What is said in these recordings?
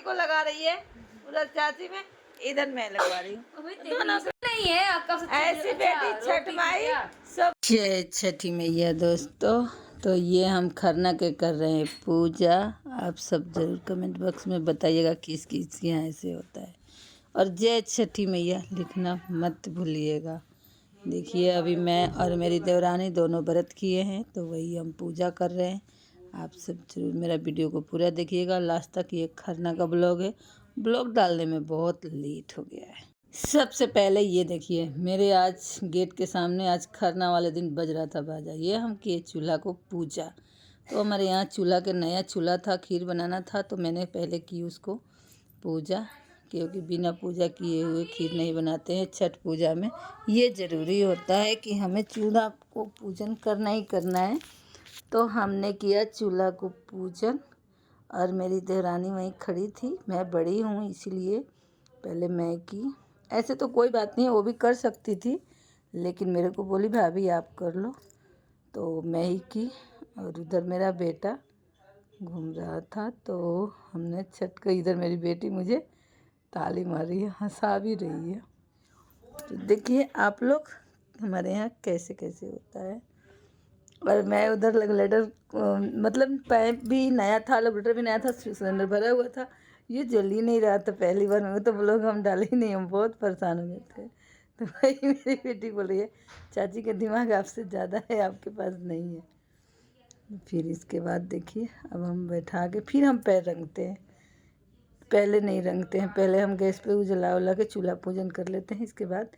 को लगा रही है उधर चाची में, इधर मैं लगवा रही हूँ। दोनों से नहीं है आपका ऐसी बेटी छठ माई सब। जय छठी मैया दोस्तों। तो ये हम खरना के कर रहे हैं पूजा। आप सब जरूर कमेंट बॉक्स में बताइएगा किस किस के यहाँ ऐसे होता है। और जय छठी मैया लिखना मत भूलिएगा। देखिए अभी मैं और मेरी देवरानी दोनों व्रत किए हैं, तो वही हम पूजा कर रहे हैं। आप सब जरूर मेरा वीडियो को पूरा देखिएगा लास्ट तक। ये खरना का ब्लॉग है, ब्लॉग डालने में बहुत लेट हो गया है। सबसे पहले ये देखिए मेरे आज गेट के सामने आज खरना वाले दिन बज रहा था बाजा। ये हम किए चूल्हा को पूजा। तो हमारे यहाँ चूल्हा के नया चूल्हा था, खीर बनाना था, तो मैंने पहले की उसको पूजा, क्योंकि बिना पूजा किए हुए खीर नहीं बनाते हैं छठ पूजा में। ये ज़रूरी होता है कि हमें चूल्हा को पूजन करना ही करना है। तो हमने किया चूल्हा को पूजन, और मेरी देवरानी वहीं खड़ी थी। मैं बड़ी हूँ इसीलिए पहले मैं की। ऐसे तो कोई बात नहीं, वो भी कर सकती थी, लेकिन मेरे को बोली भाभी आप कर लो, तो मैं ही की। और उधर मेरा बेटा घूम रहा था, तो हमने छठ का, इधर मेरी बेटी मुझे ताली मार रही है, हंसा भी रही है। तो देखिए आप लोग हमारे यहाँ कैसे कैसे होता है। और मैं उधर रेगुलेटर मतलब पाइप भी नया था, रेगुलेटर भी नया था, सिलेंडर भरा हुआ था, ये जल ही नहीं रहा था। पहली बार में तो ब्लॉग हम डाले ही नहीं, हम बहुत परेशान हो गए थे। तो भाई मेरी बेटी बोल रही है चाची का दिमाग आपसे ज़्यादा है, आपके पास नहीं है। फिर इसके बाद देखिए अब हम बैठा के फिर हम पैर रंगते हैं। पहले नहीं रंगते हैं, पहले हम गैस पे जला उला के चूल्हा पूजन कर लेते हैं। इसके बाद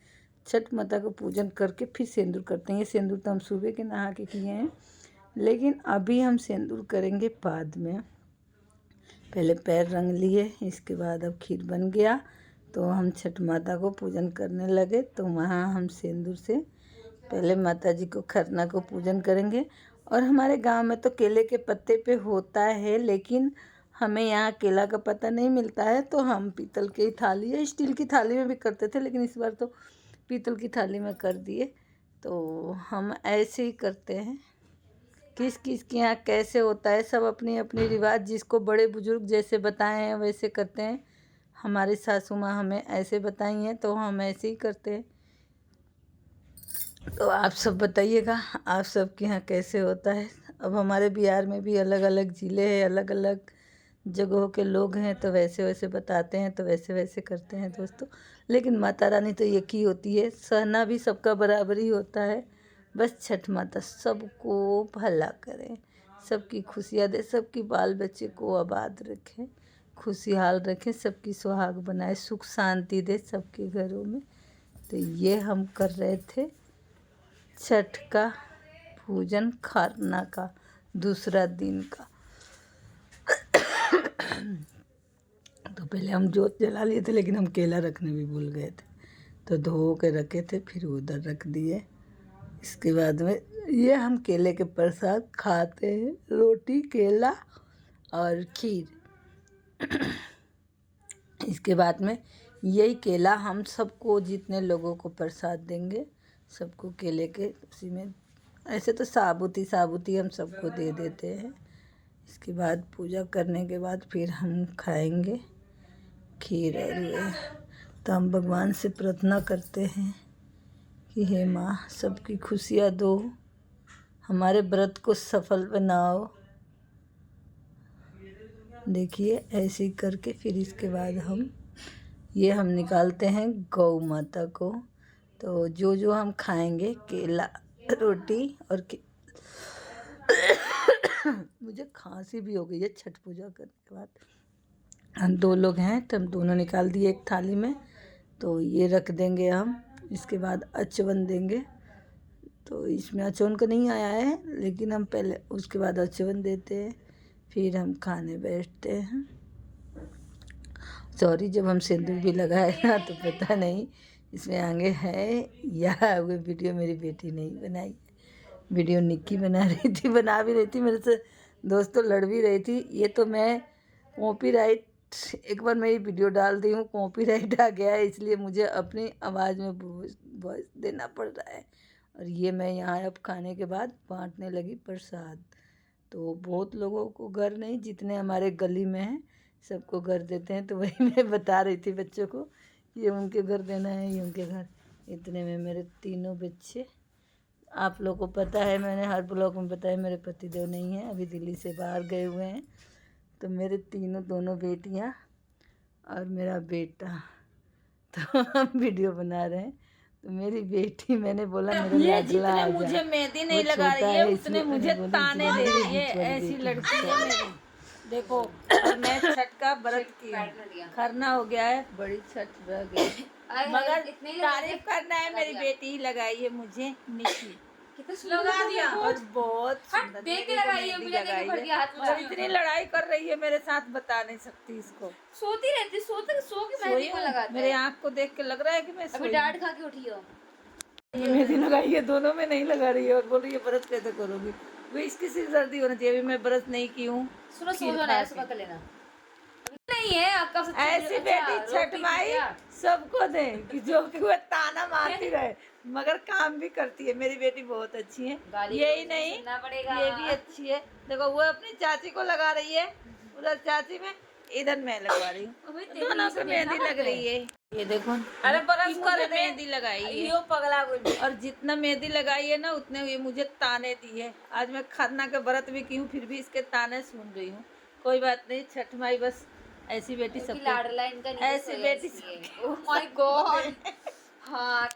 छठ माता को पूजन करके फिर सिंदूर करते हैं। ये सिंदूर तो हम सुबह के नहा के किए हैं, लेकिन अभी हम सिंदूर करेंगे बाद में। पहले पैर रंग लिए, इसके बाद अब खीर बन गया, तो हम छठ माता को पूजन करने लगे। तो वहाँ हम सिंदूर से पहले माता जी को खरना को पूजन करेंगे। और हमारे गांव में तो केले के पत्ते पे होता है, लेकिन हमें यहाँ केला का पत्ता नहीं मिलता है, तो हम पीतल की थाली या स्टील की थाली में भी करते थे, लेकिन इस बार तो पीतल की थाली में कर दिए। तो हम ऐसे ही करते हैं। किस किस के यहाँ कैसे होता है, सब अपनी अपनी रिवाज, जिसको बड़े बुजुर्ग जैसे बताए हैं वैसे करते हैं। हमारी सासू माँ हमें ऐसे बताई हैं, तो हम ऐसे ही करते हैं। तो आप सब बताइएगा आप सब के यहाँ कैसे होता है। अब हमारे बिहार में भी अलग अलग ज़िले हैं, अलग अलग जगहों के लोग हैं, तो वैसे वैसे बताते हैं, तो वैसे वैसे करते हैं दोस्तों। लेकिन माता रानी तो एक ही होती है, सहना भी सबका बराबर ही होता है। बस छठ माता सबको भला करें, सबकी खुशियाँ दे, सबकी बाल बच्चे को आबाद रखें, खुशहाल रखें, सबकी सुहाग बनाए, सुख शांति दे सबके घरों में। तो ये हम कर रहे थे छठ का पूजन, खरना का दूसरा दिन का। तो पहले हम जोत जला लिए थे, लेकिन हम केला रखने भी भूल गए थे, तो धो के रखे थे, फिर उधर रख दिए। इसके बाद में ये हम केले के प्रसाद खाते हैं, रोटी केला और खीर। इसके बाद में यही केला हम सबको, जितने लोगों को प्रसाद देंगे सबको केले के उसी में, ऐसे तो साबुती हम सबको दे देते हैं। इसके बाद पूजा करने के बाद फिर हम खाएंगे खीर। और ये तो हम भगवान से प्रार्थना करते हैं कि हे माँ सबकी खुशियाँ दो, हमारे व्रत को सफल बनाओ। देखिए ऐसे ही करके फिर इसके बाद हम निकालते हैं गौ माता को। तो जो जो हम खाएंगे केला, रोटी और मुझे खांसी भी हो गई है छठ पूजा करने के बाद। हम 2 लोग हैं, तो हम दोनों निकाल दिए एक थाली में, तो ये रख देंगे हम। इसके बाद अचवन देंगे, तो इसमें अचवन का नहीं आया है, लेकिन हम पहले उसके बाद अचवन देते हैं, फिर हम खाने बैठते हैं। सॉरी, जब हम सिंदूर भी लगाए ना तो पता नहीं इसमें आगे है या वो वीडियो मेरी बेटी नहीं बनाई, वीडियो निक्की बना रही थी, बना भी रही थी मेरे से, दोस्तों लड़ भी रही थी। ये तो मैं कॉपीराइट, एक बार मैं ये वीडियो डाल दी हूँ, कॉपीराइट आ गया है, इसलिए मुझे अपनी आवाज़ में वॉइस देना पड़ रहा है। और ये मैं यहाँ अब खाने के बाद बांटने लगी प्रसाद। तो बहुत लोगों को घर नहीं, जितने हमारे गली में हैं सबको घर देते हैं। तो वही मैं बता रही थी बच्चों को, ये उनके घर देना है, ये उनके घर। इतने में मेरे तीनों बच्चे, आप लोगों को पता है, मैंने हर ब्लॉग में बताया मेरे पतिदेव नहीं हैं, अभी दिल्ली से बाहर गए हुए हैं। तो मेरे दोनों बेटियां और मेरा बेटा, तो हम वीडियो बना रहे हैं। तो मेरी बेटी, मैंने बोला मेरा लाडला आ जा, मुझे मेहंदी नहीं लगा रही है उतने मुझे ताने दे रही है, ऐसी लड़की है मेरी। देखो, और मैं छठ का व्रत की, खरना हो गया है, बड़ी छठ रह गई, मगर तारीफ करना है, मेरी बेटी ही लगाई है मुझे निकी, लगा दिया और बहुत सुंदर देख के लगाई है, मगर इतनी लड़ाई कर रही है मेरे साथ, बता नहीं सकती इसको। सोती रहती, सो के मेहंदी को लगाती है। मेरे आँख को देख के लग रहा है कि मैं अभी डांट खा के उठी हो। ये मेहंदी लगाई है, दोनों में नहीं लगा रही है और बोल रही है व्रत कैसे करोगी। वो इसकी सिर दर्दी होना चाहिए, अभी मैं व्रत नहीं की हूँ। सुनो सुबह कर लेना नहीं है आपका। ऐसी बेटी छठ माई सबको दे कि जो कि वो ताना मारती रहे मगर काम भी करती है। मेरी बेटी बहुत अच्छी है, यही नहीं ये भी अच्छी है। देखो वो अपनी चाची को लगा रही है उधर चाची में, इधर मैं लगवा रही हूँ, दोनों को मेहंदी लग रही है। ये देखो, अरे बरस कर मेहंदी लगाई है पगला, और जितना मेहंदी लगाई है ना उतने ये मुझे ताने दी है। आज मैं खरना के व्रत भी की हूँ, फिर भी इसके ताने सुन रही हूँ। कोई बात नहीं, छठ माई बस ऐसी बेटी सबकी लाडला, इनका ऐसी बेटी। ओह माय गॉड, हाँ